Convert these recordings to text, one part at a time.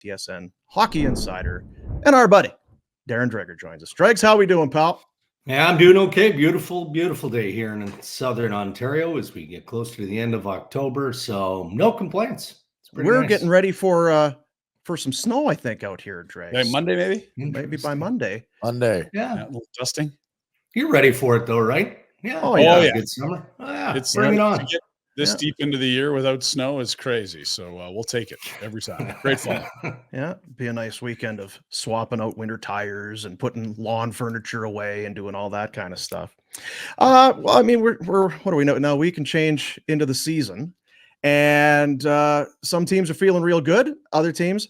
TSN hockey insider, and our buddy, Darren Dreger joins us. Dregs, how we doing, pal? Yeah, I'm doing okay. Beautiful, beautiful day here in Southern Ontario as we get closer to the end of October. So no complaints. It's pretty We're nice. getting ready for some snow, I think, out here, Dregs. Like Monday, Maybe by Monday. Yeah, a little dusting. You're ready for it, though, right? Yeah. Oh, yeah. Good summer. Oh, yeah. It's bring it on. To get this deep into the year without snow is crazy. So we'll take it every time. Great fun. Yeah, be a nice weekend of swapping out winter tires and putting lawn furniture away and doing all that kind of stuff. Well, I mean, we're what do we know now? We can change into the season, and some teams are feeling real good. Other teams,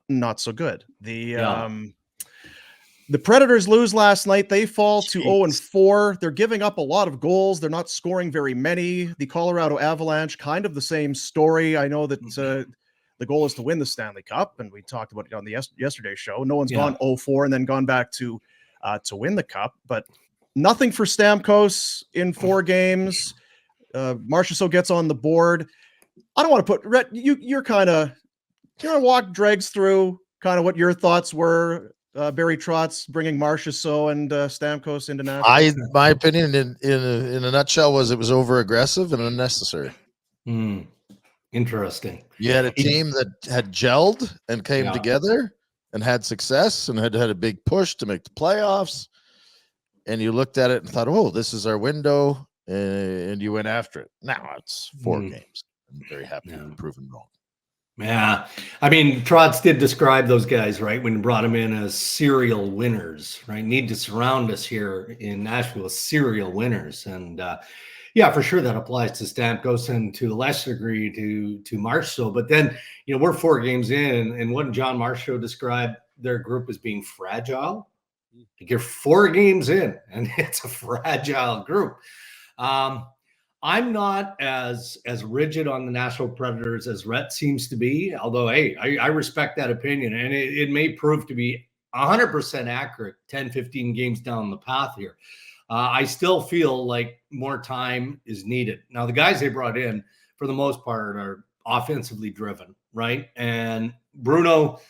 not so good. The Predators lose last night. They fall to 0-4. They're giving up a lot of goals. They're not scoring very many. The Colorado Avalanche, kind of the same story. I know that the goal is to win the Stanley Cup, and we talked about it on the yesterday's show. No one's gone 0-4 and then gone back to win the Cup, but nothing for Stamkos in 4 games. Marchessault gets on the board. I don't want to put Rhett. You're kind of walk Dregs through kind of what your thoughts were. Barry Trotz bringing Marchessault and Stamkos into Nashville. My opinion in a nutshell was it was over aggressive and unnecessary. Interesting. You had a team that had gelled and came together and had success and had a big push to make the playoffs. And you looked at it and thought, oh, this is our window. And you went after it. Now it's 4 games. I'm very happy to be proven wrong. Yeah. I mean, Trotz did describe those guys, right, when he brought them in as serial winners, right? Need to surround us here in Nashville as serial winners. And yeah, for sure that applies to Stamkos and to a lesser degree to Marchessault. But then, we're 4 games in, and what John Marchessault described their group as being fragile. Like you're 4 games in, and it's a fragile group. I'm not as rigid on the Nashville Predators as Rhett seems to be, although, hey, I respect that opinion, and it may prove to be 100% accurate 10, 15 games down the path here. I still feel like more time is needed. Now, the guys they brought in, for the most part, are offensively driven, right? And Bruno,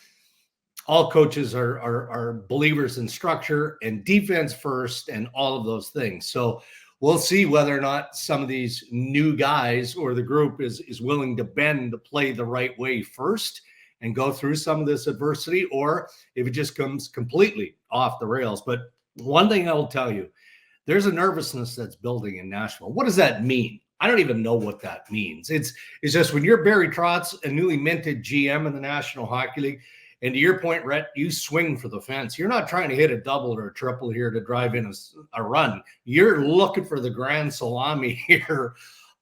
all coaches are believers in structure and defense first and all of those things. So we'll see whether or not some of these new guys or the group is willing to bend to play the right way first and go through some of this adversity, or if it just comes completely off the rails. But one thing I will tell you, there's a nervousness that's building in Nashville. What does that mean? I don't even know what that means. It's just when you're Barry Trotz, a newly minted GM in the National Hockey League, and to your point, Rhett, you swing for the fence. You're not trying to hit a double or a triple here to drive in a run. You're looking for the grand salami here,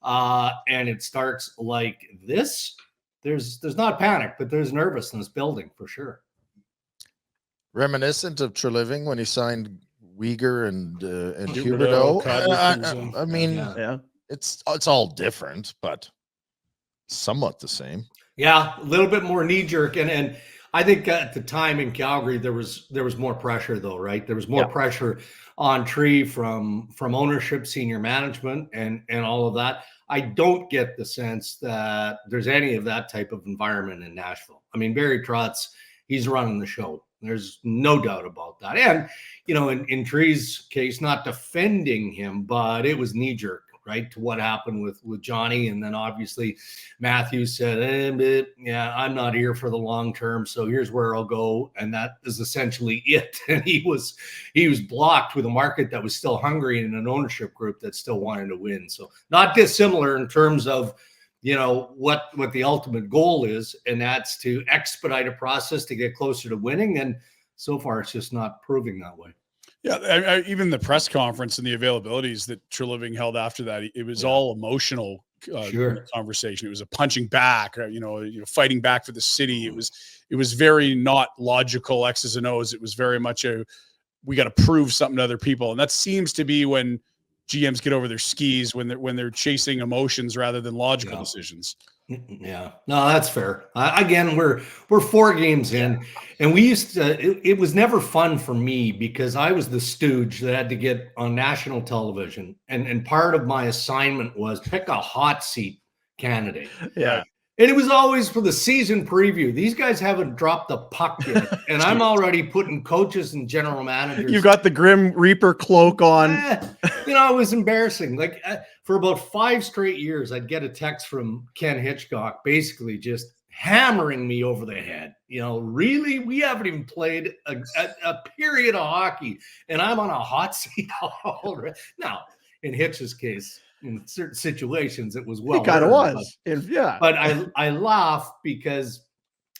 and it starts like this. There's not panic, but there's nervousness building for sure. Reminiscent of Treliving when he signed Uyghur and Huberdeau. I mean, it's all different, but somewhat the same. Yeah, a little bit more knee jerk, and I think at the time in Calgary there was more pressure though, right? There was more pressure on Tree from ownership, senior management, and all of that. I don't get the sense that there's any of that type of environment in Nashville. I mean, Barry Trotz, he's running the show. There's no doubt about that. And, in Tree's case, not defending him, but it was knee jerk, right, to what happened with Johnny. And then obviously Matthews said, I'm not here for the long term, so here's where I'll go. And that is essentially it. And he was blocked with a market that was still hungry and an ownership group that still wanted to win. So not dissimilar in terms of, what the ultimate goal is, and that's to expedite a process to get closer to winning. And so far, it's just not proving that way. Yeah, even the press conference and the availabilities that Treliving held after that, it was all emotional conversation. It was a punching back, fighting back for the city. It was very not logical X's and O's. It was very much we got to prove something to other people, and that seems to be when GMs get over their skis, when they're chasing emotions rather than logical decisions. Yeah, no, that's fair. Again, we're 4 games in, and we used to. It was never fun for me because I was the stooge that had to get on national television, and part of my assignment was pick a hot seat candidate. Yeah. And it was always for the season preview. These guys haven't dropped the puck yet. And I'm already putting coaches and general managers. You got the Grim Reaper cloak on. You know, it was embarrassing. Like for about 5 straight years, I'd get a text from Ken Hitchcock, basically just hammering me over the head. You know, really? We haven't even played a period of hockey. And I'm on a hot seat already. Now, in Hitch's case, in certain situations, it was well. It kind of was, yeah. But I laugh because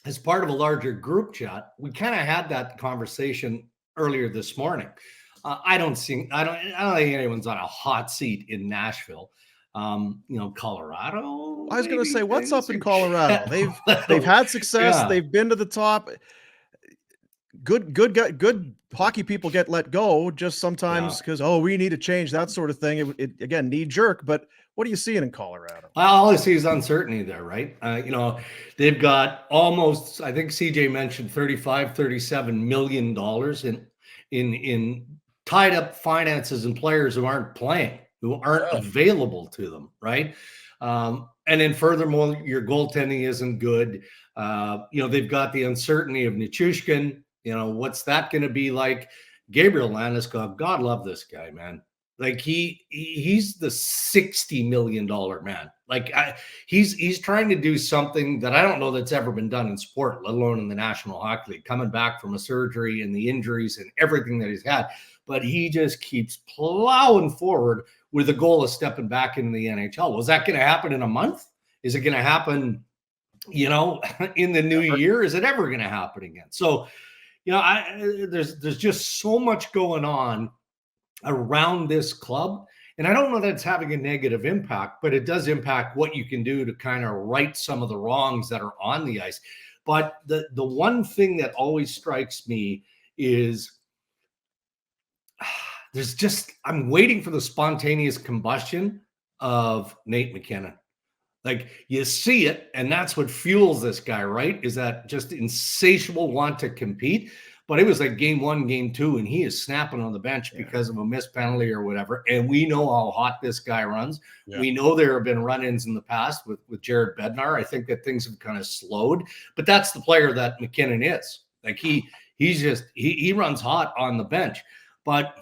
as part of a larger group chat, we kind of had that conversation earlier this morning. I don't think anyone's on a hot seat in Nashville. You know, Colorado. I was going to say, what's up in Colorado? They've had success. Yeah. They've been to the top. Good hockey people get let go just sometimes because we need to change, that sort of thing. It again, knee jerk. But what are you seeing in Colorado? All I see is uncertainty there, right? You know, they've got almost, I think CJ mentioned $35-37 million in tied up finances and players who aren't playing, who aren't available to them, right? And then furthermore, your goaltending isn't good. You know, they've got the uncertainty of Nichushkin. You know, what's that going to be like? Gabriel Landeskog, God love this guy, man. Like he's the $60 million man. Like he's trying to do something that I don't know that's ever been done in sport, let alone in the National Hockey League, coming back from a surgery and the injuries and everything that he's had. But he just keeps plowing forward with the goal of stepping back into the NHL. Was that going to happen in a month? Is it going to happen, you know, in the new year? Is it ever going to happen again? So, you know, there's just so much going on around this club. And I don't know that it's having a negative impact, but it does impact what you can do to kind of right some of the wrongs that are on the ice. But the one thing that always strikes me is I'm waiting for the spontaneous combustion of Nate McKinnon. Like you see it, and that's what fuels this guy, right? Is that just insatiable want to compete? But it was like game 1, game 2, and he is snapping on the bench because of a missed penalty or whatever. And we know how hot this guy runs. Yeah. We know there have been run-ins in the past with Jared Bednar. I think that things have kind of slowed, but that's the player that McKinnon is. Like he runs hot on the bench. But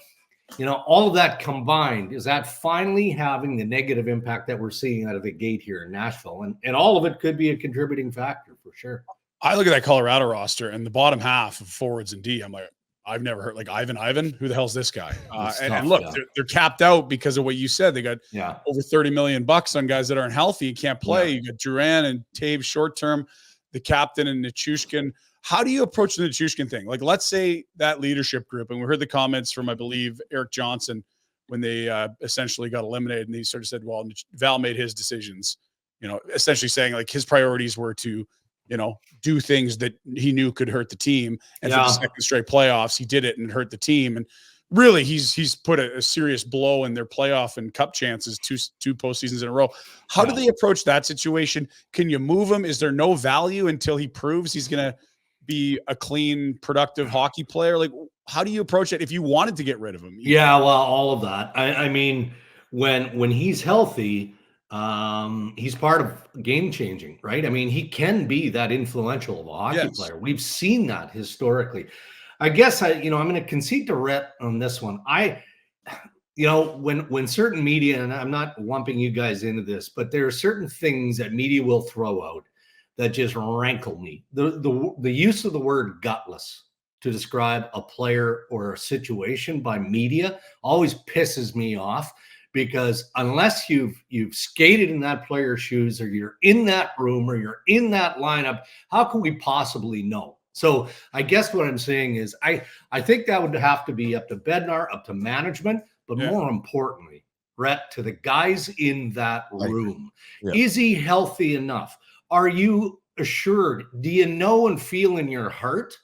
you know, all of that combined, is that finally having the negative impact that we're seeing out of the gate here in Nashville? And all of it could be a contributing factor for sure. I look at that Colorado roster and the bottom half of forwards and D. I'm like, I've never heard like Ivan. Who the hell's this guy? And look, they're capped out because of what you said. They got over $30 million on guys that aren't healthy and can't play. You got Duran and Taves short term, the captain and Nichushkin. How do you approach the Nichushkin thing? Like, let's say that leadership group, and we heard the comments from, I believe, Eric Johnson when they essentially got eliminated, and he sort of said, well, Val made his decisions, you know, essentially saying like his priorities were to, you know, do things that he knew could hurt the team. And for the second straight playoffs, he did it and hurt the team. And really, he's put a serious blow in their playoff and cup chances two postseasons in a row. How do they approach that situation? Can you move him? Is there no value until he proves he's going to be a clean, productive hockey player? Like, how do you approach it if you wanted to get rid of him? Yeah, well, all of that. I mean, when he's healthy, he's part of game changing, right? I mean, he can be that influential of a hockey player. We've seen that historically. I guess I'm going to concede to Rhett on this one. When certain media, and I'm not lumping you guys into this, but there are certain things that media will throw out that just rankle me. The use of the word gutless to describe a player or a situation by media always pisses me off, because unless you've skated in that player's shoes, or you're in that room, or you're in that lineup, how can we possibly know? So I guess what I'm saying is I think that would have to be up to Bednar, up to management, but more importantly, Rhett, to the guys in that room. Is he healthy enough? Are you assured? Do you know and feel in your heart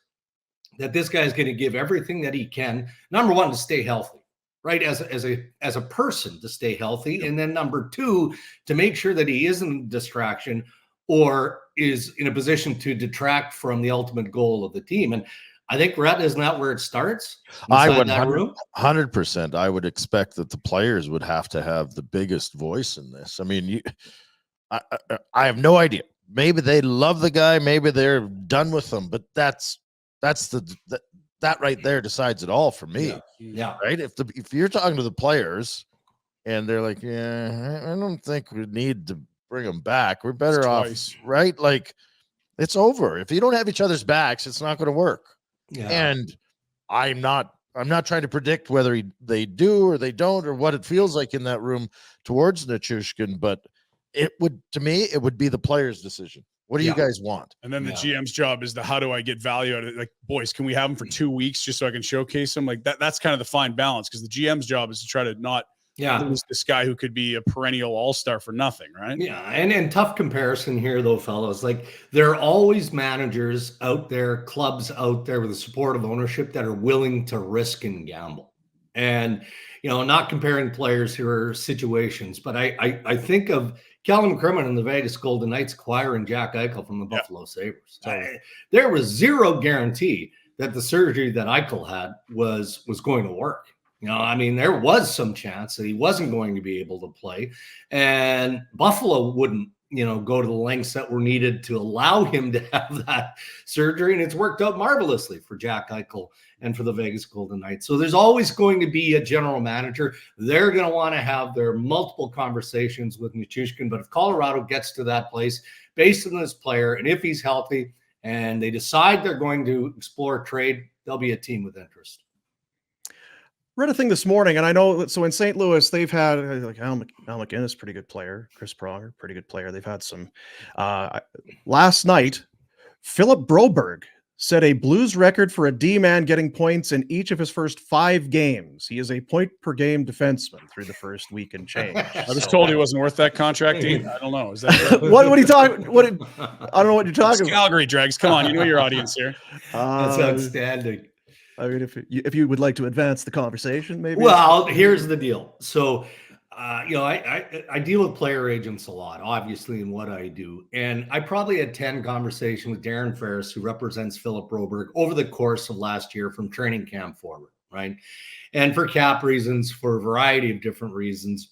that this guy is going to give everything that he can? Number one, to stay healthy, right? As a person, to stay healthy. And then number two, to make sure that he isn't a distraction or is in a position to detract from the ultimate goal of the team. And I think, Rhett, isn't that where it starts? I would 100%. I would expect that the players would have to have the biggest voice in this. I mean, I have no idea. maybe they love the guy, maybe they're done with him, but that right there decides it all for me. Yeah. Right. If you're talking to the players and they're like, yeah, I don't think we need to bring them back. We're better off, right? Like, it's over. If you don't have each other's backs, it's not going to work. Yeah. And I'm not trying to predict whether they do or they don't, or what it feels like in that room towards Nichushkin, but to me, it would be the player's decision. What do you guys want? And then the GM's job is how do I get value out of it? Like, boys, can we have him for 2 weeks just so I can showcase him? Like that's kind of the fine balance, because the GM's job is to try to not lose this guy who could be a perennial all-star for nothing, right? Yeah, and tough comparison here, though, fellas. Like, there are always managers out there, clubs out there with the support of ownership that are willing to risk and gamble. And, not comparing players who are situations, but I think of Callum McCrimmon and the Vegas Golden Knights acquiring Jack Eichel from the Buffalo Sabres. There was zero guarantee that the surgery that Eichel had was going to work. There was some chance that he wasn't going to be able to play, and Buffalo wouldn't, go to the lengths that were needed to allow him to have that surgery. And it's worked out marvelously for Jack Eichel and for the Vegas Golden Knights. So there's always going to be a general manager. They're going to want to have their multiple conversations with Nichushkin. But if Colorado gets to that place based on this player, and if he's healthy and they decide they're going to explore trade, they'll be a team with interest. Read a thing this morning, and I know, so in St. Louis, they've had like Al McInnes, pretty good player. Chris Pronger, pretty good player. They've had some. Last night, Philip Broberg set a Blues record for a D-man getting points in each of his first 5 games. He is a point-per-game defenseman through the first week and change. I was told he wasn't worth that contract, Dean. I don't know. Is that what are you talking? I don't know what you're talking about. Calgary Dregs. Come on, you know your audience here. That's outstanding. I mean, if you would like to advance the conversation, maybe. Well, here's the deal. So, I deal with player agents a lot, obviously, in what I do. And I probably had 10 conversations with Darren Ferris, who represents Philip Broberg, over the course of last year from training camp forward, right? And for cap reasons, for a variety of different reasons,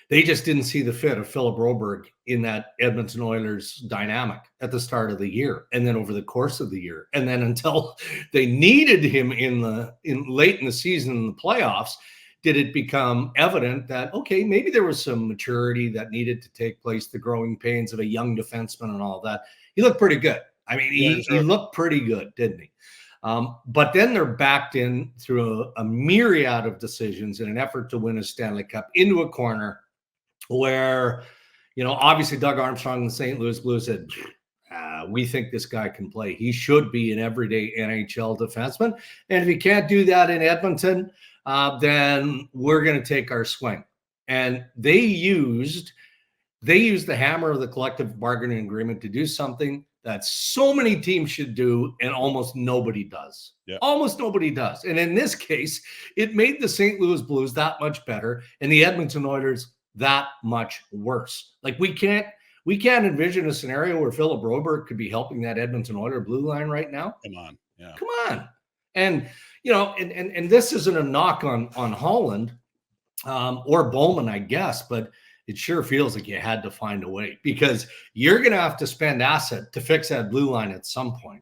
they just didn't see the fit of Philip Broberg in that Edmonton Oilers dynamic at the start of the year, and then over the course of the year, and then until they needed him in late in the season in the playoffs, did it become evident that, okay, maybe there was some maturity that needed to take place, the growing pains of a young defenseman and all that. He looked pretty good. I mean, he looked pretty good, didn't he? But then they're backed in through a myriad of decisions in an effort to win a Stanley Cup into a corner where, obviously Doug Armstrong and the St. Louis Blues said, we think this guy can play. He should be an everyday NHL defenseman. And if he can't do that in Edmonton, then we're going to take our swing. And they used the hammer of the collective bargaining agreement to do something that so many teams should do, and almost nobody does. Yeah. Almost nobody does. And in this case, it made the St. Louis Blues that much better and the Edmonton Oilers that much worse. Like, we can't envision a scenario where Philip Broberg could be helping that Edmonton Oilers blue line right now. Come on. Yeah. Come on. And, and this isn't a knock on Holland or Bowman, I guess, but it sure feels like you had to find a way, because you're going to have to spend asset to fix that blue line at some point.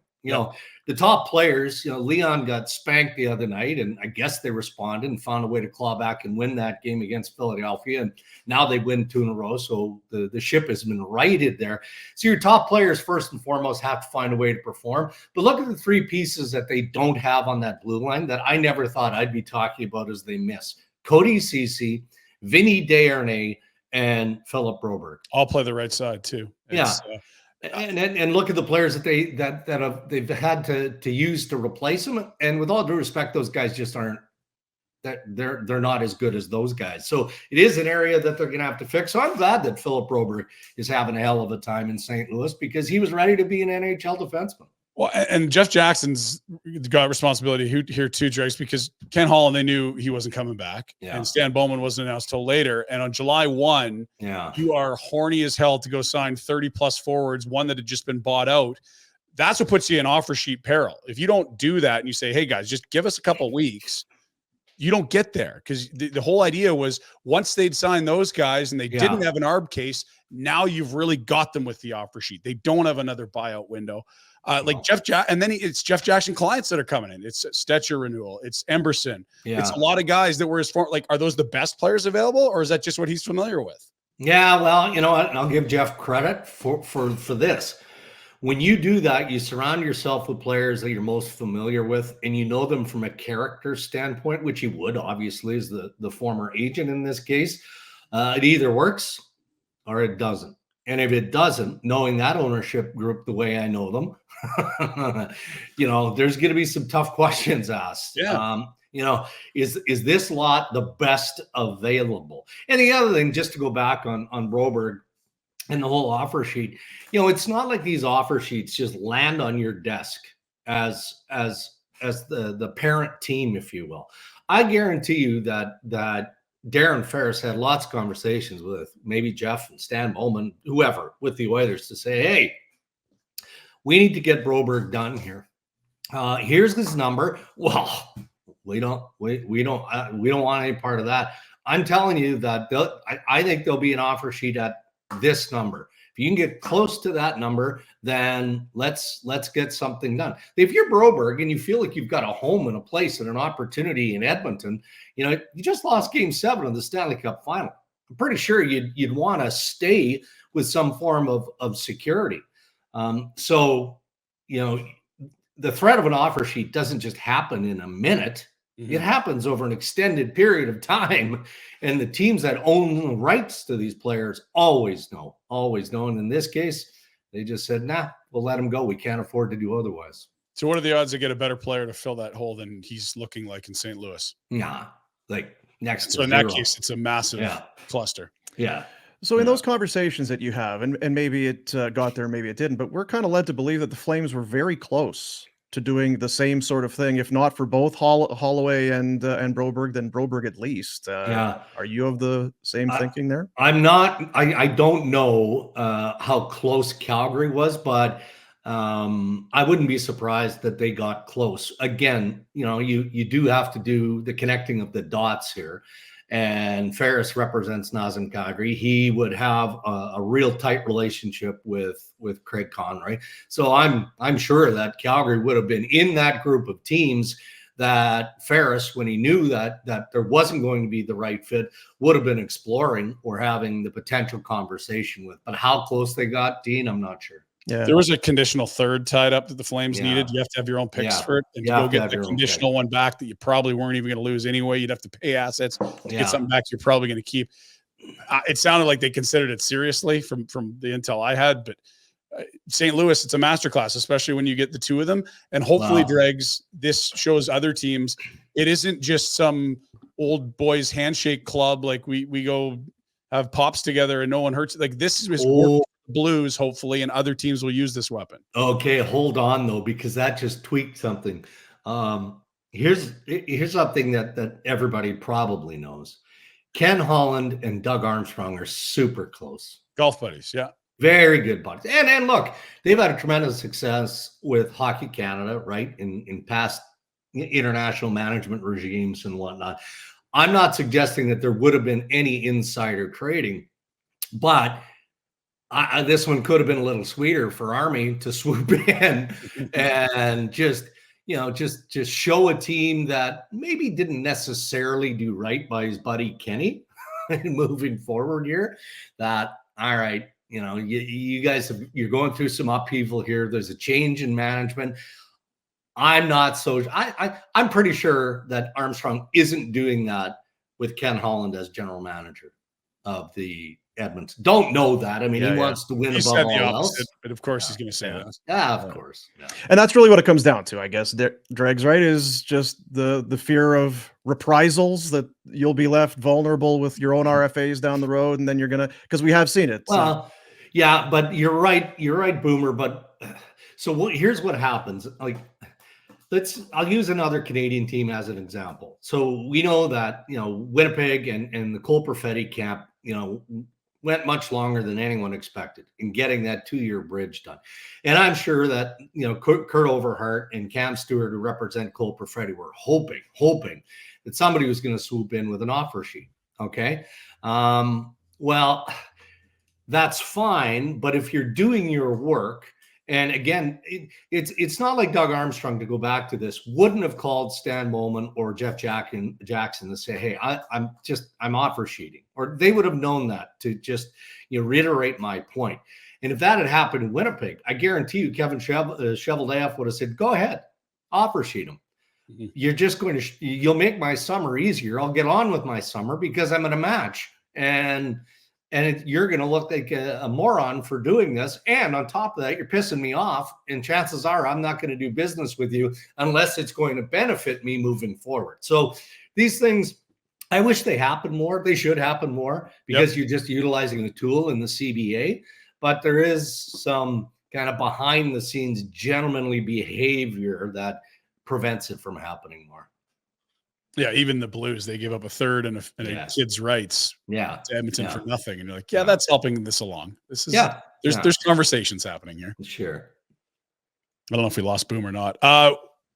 The top players, Leon got spanked the other night, and I guess they responded and found a way to claw back and win that game against Philadelphia. And now they win 2 in a row. So the ship has been righted there. So your top players, first and foremost, have to find a way to perform. But look at the 3 pieces that they don't have on that blue line that I never thought I'd be talking about as they miss: Cody Ceci, Vinny Desharnais, and Philip Broberg. I'll play the right side too. And look at the players that they've had to use to replace them. And with all due respect, those guys just aren't. They're not as good as those guys. So it is an area that they're going to have to fix. So I'm glad that Philip Broberg is having a hell of a time in St. Louis, because he was ready to be an NHL defenseman. Well, and Jeff Jackson's got responsibility here too, Dregs, because Ken Holland, they knew he wasn't coming back. Yeah. And Stan Bowman wasn't announced till later. And on July 1, you are horny as hell to go sign 30-plus forwards, one that had just been bought out. That's what puts you in offer sheet peril. If you don't do that and you say, hey, guys, just give us a couple weeks, you don't get there because the whole idea was once they'd signed those guys and they didn't have an arb case, now you've really got them with the offer sheet. They don't have another buyout window. Like and then it's Jeff Jackson clients that are coming in. It's Stetcher renewal. It's Emberson. Yeah. It's a lot of guys that were like, are those the best players available, or is that just what he's familiar with? Yeah, well, you know what? And I'll give Jeff credit for this. When you do that, you surround yourself with players that you're most familiar with, and you know them from a character standpoint, which you would obviously as the former agent in this case. It either works or it doesn't. And if it doesn't, knowing that ownership group the way I know them, you know, there's going to be some tough questions asked. Yeah. You know, is this lot the best available? And the other thing, just to go back on Broberg and the whole offer sheet, you know, it's not like these offer sheets just land on your desk as the parent team, if you will. I guarantee you that Darren Ferris had lots of conversations with maybe Jeff and Stan Bowman, whoever, with the Oilers to say, hey, we need to get Broberg done here. Here's his number. Well, we don't want any part of that. I'm telling you that I think there'll be an offer sheet at this number. If you can get close to that number, then let's get something done. If you're Broberg and you feel like you've got a home and a place and an opportunity in Edmonton, you know, you just lost Game 7 of the Stanley Cup Final. I'm pretty sure you'd want to stay with some form of security. So, you know, the threat of an offer sheet doesn't just happen in a minute. Mm-hmm. It happens over an extended period of time. And the teams that own the rights to these players always know. And in this case, they just said, nah, we'll let him go. We can't afford to do otherwise. So what are the odds to get a better player to fill that hole than he's looking like in St. Louis? Nah, like next. So in that case, it's a massive cluster. Yeah. So in those conversations that you have, and maybe it got there, maybe it didn't, but we're kind of led to believe that the Flames were very close to doing the same sort of thing, if not for both Holloway and Broberg, then Broberg at least. Are you of the same thinking there? I'm not. I don't know how close Calgary was, but I wouldn't be surprised that they got close. Again, you know, you do have to do the connecting of the dots here. And Ferris represents Nazem Kadri. He would have a real tight relationship with Craig Conroy. So I'm sure that Calgary would have been in that group of teams that Ferris, when he knew that there wasn't going to be the right fit, would have been exploring or having the potential conversation with. But how close they got, Dean, I'm not sure. Yeah. There was a conditional third tied up that the Flames needed. You have to have your own picks for it. And to go get the conditional one back that you probably weren't even going to lose anyway. You'd have to pay assets to get something back you're probably going to keep. It sounded like they considered it seriously from the intel I had. But St. Louis, it's a masterclass, especially when you get the two of them. And hopefully, Dregs, this shows other teams it isn't just some old boys handshake club like we go have pops together and no one hurts. Like this is Blues, hopefully, and other teams will use this weapon. Okay, hold on though, because that just tweaked something. Here's something that everybody probably knows. Ken Holland and Doug Armstrong are super close. Golf buddies, yeah. Very good buddies. And look, they've had a tremendous success with Hockey Canada, right? In past international management regimes and whatnot. I'm not suggesting that there would have been any insider trading, but this one could have been a little sweeter for Army to swoop in and just show a team that maybe didn't necessarily do right by his buddy Kenny moving forward here. That, all right, you know, you guys you're going through some upheaval here. There's a change in management. I'm pretty sure that Armstrong isn't doing that with Ken Holland as general manager of the Edmonton. Don't know that. I mean, he wants to win above all else. But of course he's going to say that. Yeah, of course. Yeah. And that's really what it comes down to, I guess. Dregs, right, is just the fear of reprisals, that you'll be left vulnerable with your own RFAs down the road, and then you're going to, because we have seen it. Well, yeah, but you're right, Boomer. But so here's what happens. Like, I'll use another Canadian team as an example. So we know that, you know, Winnipeg and the Cole Perfetti camp, you know, went much longer than anyone expected in getting that 2-year bridge done. And I'm sure that, Kurt Overhart and Cam Stewart, who represent Cole Perfetti, were hoping that somebody was going to swoop in with an offer sheet. Okay. Well, that's fine. But if you're doing your work, and again, it's not like Doug Armstrong, to go back to this, wouldn't have called Stan Bowman or Jeff Jackson to say, hey, I'm offer sheeting, or they would have known that to just reiterate my point. And if that had happened in Winnipeg, I guarantee you Kevin Cheveldayoff would have said, go ahead, offer sheet him. Mm-hmm. You're just you'll make my summer easier. I'll get on with my summer because I'm in a match, and you're going to look like a moron for doing this. And on top of that, you're pissing me off. And chances are I'm not going to do business with you unless it's going to benefit me moving forward. So these things, I wish they happened more. They should happen more, because you're just utilizing the tool in the CBA. But there is some kind of behind the scenes gentlemanly behavior that prevents it from happening more. Yeah, even the Blues, they give up a third and a kid's rights to Edmonton for nothing. And you're like, that's helping this along. This is there's conversations happening here. Sure. I don't know if we lost Boom or not.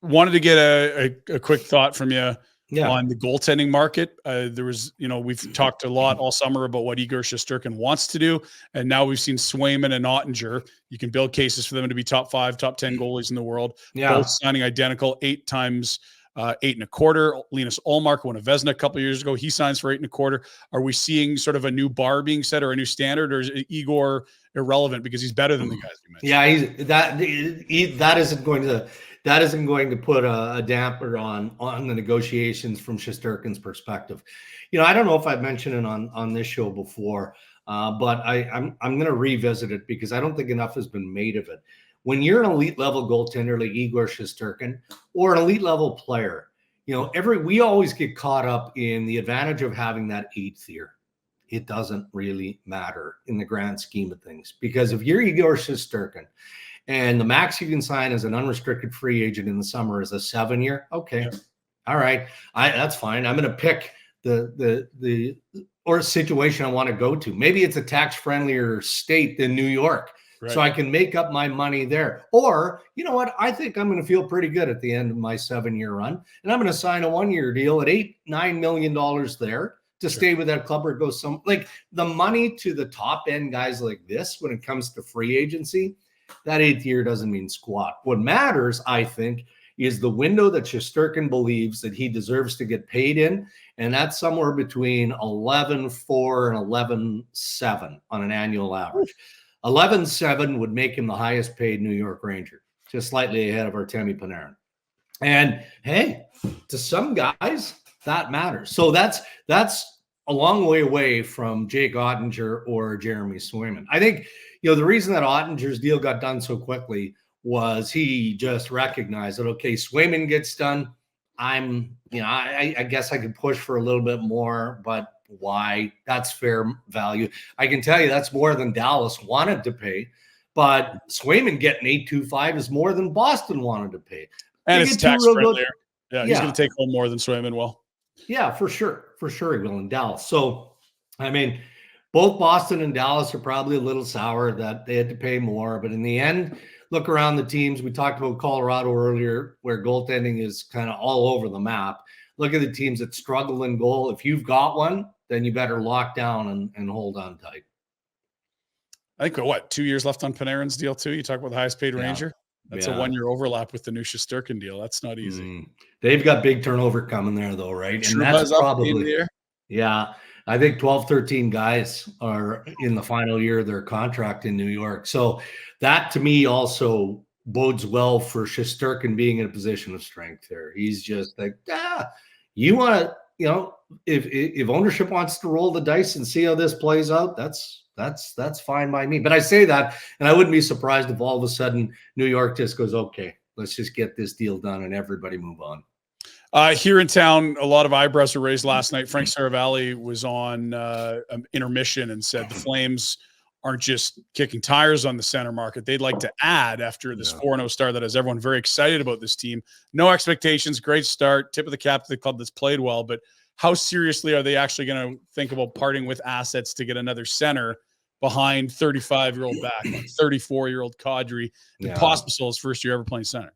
Wanted to get a quick thought from you on the goaltending market. There was, we've talked a lot all summer about what Igor Shesterkin wants to do. And now we've seen Swayman and Ottinger. You can build cases for them to be top 5, top 10 goalies in the world. Yeah. Both signing identical 8 times 8.25. Linus Ullmark won a Vezina a couple of years ago. He signs for 8.25. Are we seeing sort of a new bar being set or a new standard, or is Igor irrelevant because he's better than the guys you mentioned? Yeah, that isn't going to put a damper on the negotiations from Shesterkin's perspective. I don't know if I've mentioned it on this show before, but I'm going to revisit it because I don't think enough has been made of it. When you're an elite level goaltender like Igor Shesterkin, or an elite level player, we always get caught up in the advantage of having that 8th year. It doesn't really matter in the grand scheme of things, because if you're Igor Shesterkin and the max you can sign as an unrestricted free agent in the summer is a 7-year, okay, all right, that's fine. I'm going to pick the situation I want to go to. Maybe it's a tax friendlier state than New York. Right. So I can make up my money there. Or, you know what? I think I'm going to feel pretty good at the end of my 7-year run. And I'm going to sign a 1-year deal at $8-9 million there to stay with that club, or go some, like, the money to the top end guys like this when it comes to free agency, that 8th year doesn't mean squat. What matters, I think, is the window that Shesterkin believes that he deserves to get paid in. And that's somewhere between 11.4 and 11.7 on an annual average. 11.7 would make him the highest paid New York Ranger, just slightly ahead of Artemi Panarin. And hey, to some guys, that matters. So that's a long way away from Jake Ottinger or Jeremy Swayman. I think, the reason that Ottinger's deal got done so quickly was he just recognized that, okay, Swayman gets done. I guess I could push for a little bit more, but why? That's fair value. I can tell you that's more than Dallas wanted to pay, but Swayman getting 8.25 is more than Boston wanted to pay. And it's tax friendlier. He's going to take home more than Swayman will. Yeah, for sure he will in Dallas. So, I mean, both Boston and Dallas are probably a little sour that they had to pay more, but in the end, look around the teams. We talked about Colorado earlier, where goaltending is kind of all over the map. Look at the teams that struggle in goal. If you've got one, then you better lock down and hold on tight. I think, 2 years left on Panarin's deal too? You talk about the highest paid Ranger? That's a 1-year overlap with the new Shesterkin deal. That's not easy. They've got big turnover coming there, though, right? And that's probably I think 12, 13 guys are in the final year of their contract in New York. So that, to me, also bodes well for Shesterkin being in a position of strength there. He's just like, you want to, if ownership wants to roll the dice and see how this plays out, that's fine by me. But I say that, and I wouldn't be surprised if all of a sudden New York just goes, okay, let's just get this deal done and everybody move on. Here in town, a lot of eyebrows were raised last night. Frank Seravalli was on intermission and said the Flames aren't just kicking tires on the center market. They'd like to add after this 4-0 start that has everyone very excited about this team. No expectations, great start, tip of the cap to the club that's played well. But how seriously are they actually going to think about parting with assets to get another center behind 35-year-old back, 34-year-old Kadri, and Pospisil's first year ever playing center?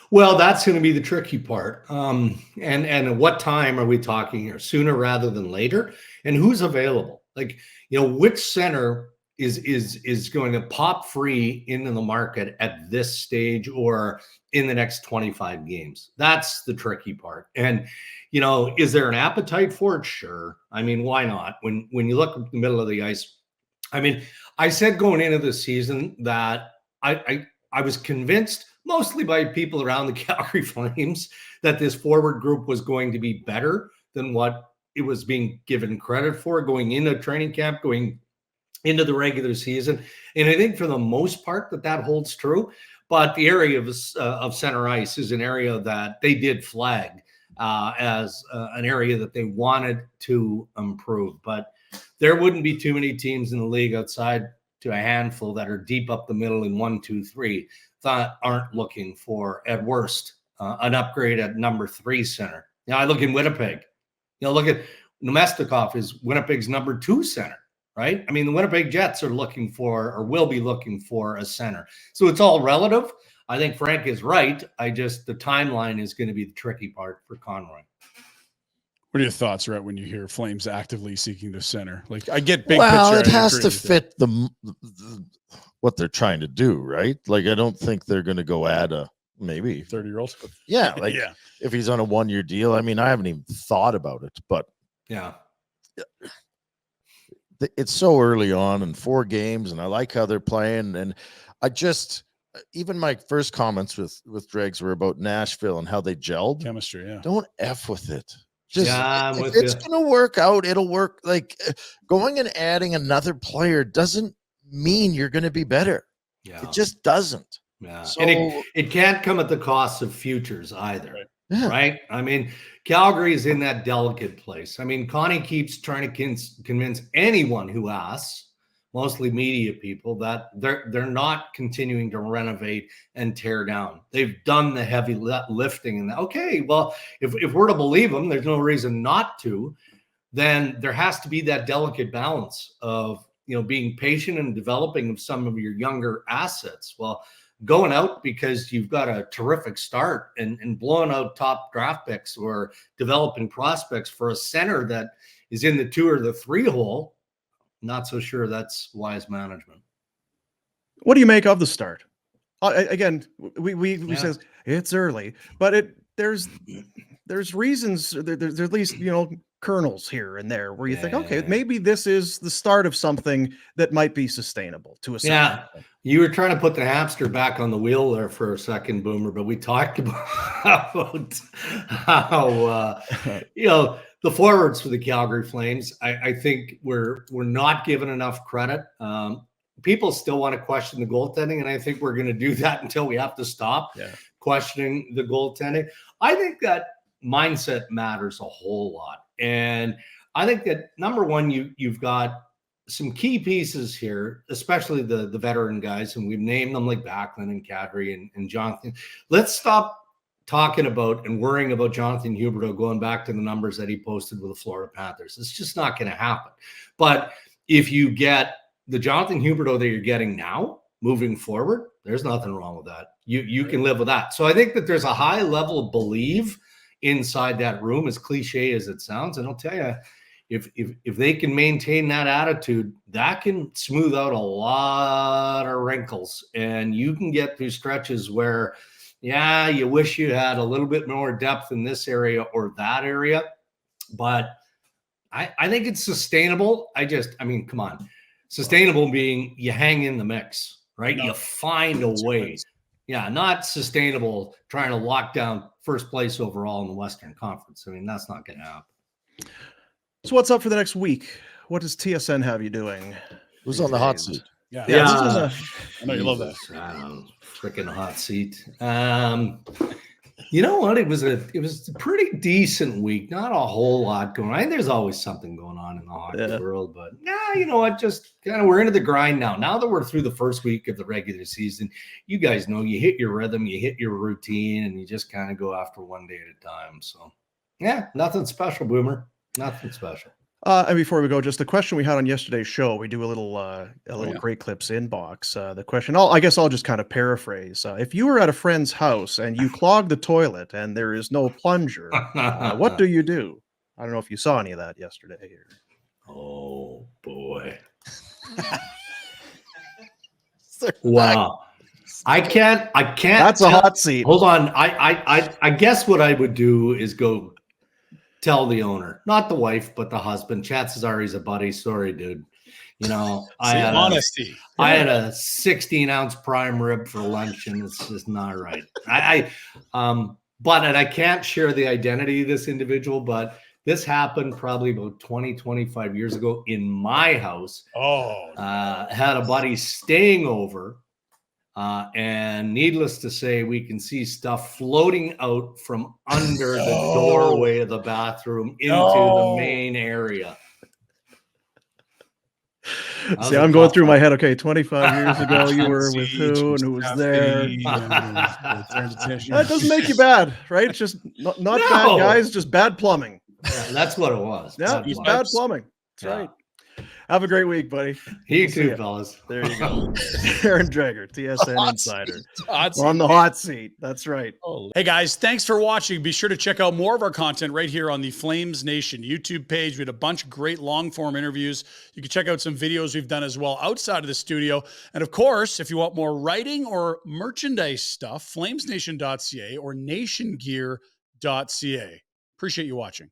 Well, that's going to be the tricky part. And at what time are we talking here? Sooner rather than later? And who's available? Like, which center is going to pop free into the market at this stage or in the next 25 games? That's the tricky part. And, is there an appetite for it? Sure. I mean, why not? When you look at the middle of the ice, I mean, I said going into the season that I was convinced, mostly by people around the Calgary Flames, that this forward group was going to be better than what it was being given credit for going into training camp, going into the regular season. And I think for the most part that holds true. But the area of center ice is an area that they did flag as an area that they wanted to improve. But there wouldn't be too many teams in the league outside to a handful that are deep up the middle in 1, 2, 3 that aren't looking for, at worst, an upgrade at number 3 center. I look in Winnipeg. Look at Nemestikov is Winnipeg's number 2 center, right? I mean, the Winnipeg Jets are looking for, or will be looking for, a center. So it's all relative. I think Frank is right. The timeline is going to be the tricky part for Conroy. What are your thoughts, Rhett, when you hear Flames actively seeking the center? Like, I get big well, picture. It has to fit what they're trying to do, right? Like, I don't think they're going to go add a maybe 30-year-old. Yeah, like if he's on a 1-year deal. I mean, I haven't even thought about it, but it's so early on in 4 games, and I like how they're playing. And even my first comments with Dregs were about Nashville and how they gelled. Chemistry, yeah. Don't F with it. If it's going to work out, it'll work. Like, going and adding another player doesn't mean you're going to be better. Yeah. It just doesn't. Yeah. So, and it can't come at the cost of futures either. Right? I mean, Calgary is in that delicate place. I mean, Connie keeps trying to convince anyone who asks, mostly media people, that they're not continuing to renovate and tear down. They've done the heavy lifting. And okay, well, if we're to believe them, there's no reason not to. Then there has to be that delicate balance of being patient and developing of some of your younger assets. Well, going out because you've got a terrific start and blowing out top draft picks or developing prospects for a center that is in the 2 or the 3 hole, not so sure that's wise management. What do you make of the start? Again, we says it's early, but there's reasons. There's at least kernels here and there where you think, okay, maybe this is the start of something that might be sustainable to a certain extent. You were trying to put the hamster back on the wheel there for a second, Boomer, but we talked about how the forwards for the Calgary Flames, I think we're not given enough credit. People still want to question the goaltending, and I think we're going to do that until we have to stop questioning the goaltending. I think that mindset matters a whole lot. And I think that, number one, you've got some key pieces here, especially the veteran guys, and we've named them like Backlund and Kadri and Jonathan. Let's stop talking about and worrying about Jonathan Huberdeau going back to the numbers that he posted with the Florida Panthers. It's just not going to happen. But if you get the Jonathan Huberdeau that you're getting now moving forward, there's nothing wrong with that. You can live with that. So I think that there's a high level of belief inside that room, as cliche as it sounds. And I'll tell you, if they can maintain that attitude, that can smooth out a lot of wrinkles, and you can get through stretches where, you wish you had a little bit more depth in this area or that area. But I think it's sustainable. I mean, come on. Sustainable being you hang in the mix, right? You find a way. Yeah, not sustainable trying to lock down first place overall in the Western Conference. I mean, that's not going to happen. So what's up for the next week? What does TSN have you doing? Who's on the hot seat? Yeah. I know you love that. Freaking hot seat. You know what? It was a pretty decent week. Not a whole lot going on. I think there's always something going on in the hockey world, but you know what? Just kind of we're into the grind now. Now that we're through the first week of the regular season, you guys know you hit your rhythm, you hit your routine, and you just kind of go after one day at a time. So Yeah, nothing special, Boomer. Nothing special. And before we go, just the question we had on yesterday's show, we do a little Great Clips inbox. The question, I guess I'll just kind of paraphrase. If you were at a friend's house and you clog the toilet and there is no plunger, what do you do? I don't know if you saw any of that yesterday. Oh boy! Wow! I can't. That's a hot seat. Hold on. I guess what I would do is go tell the owner, not the wife, but the husband. Chances are he's a buddy. Sorry, dude. You know, I had honesty. I had a 16-ounce prime rib for lunch, and it's just not right. But I can't share the identity of this individual, but this happened probably about 20, 25 years ago in my house. Had a buddy staying over. And needless to say, we can see stuff floating out from under the doorway of the bathroom into the main area. See, I'm going through my head. Okay, 25 years ago, you were with who and who was there? That doesn't make you bad, right? It's just not bad guys, just bad plumbing. Yeah, that's what it was. Yeah, just bad plumbing. That's right. Have a great week, buddy. You too, fellas. There you go. Darren Dreger, TSN Insider. On the hot seat. That's right. Hey, guys, thanks for watching. Be sure to check out more of our content right here on the Flames Nation YouTube page. We had a bunch of great long-form interviews. You can check out some videos we've done as well outside of the studio. And, of course, if you want more writing or merchandise stuff, flamesnation.ca or nationgear.ca. Appreciate you watching.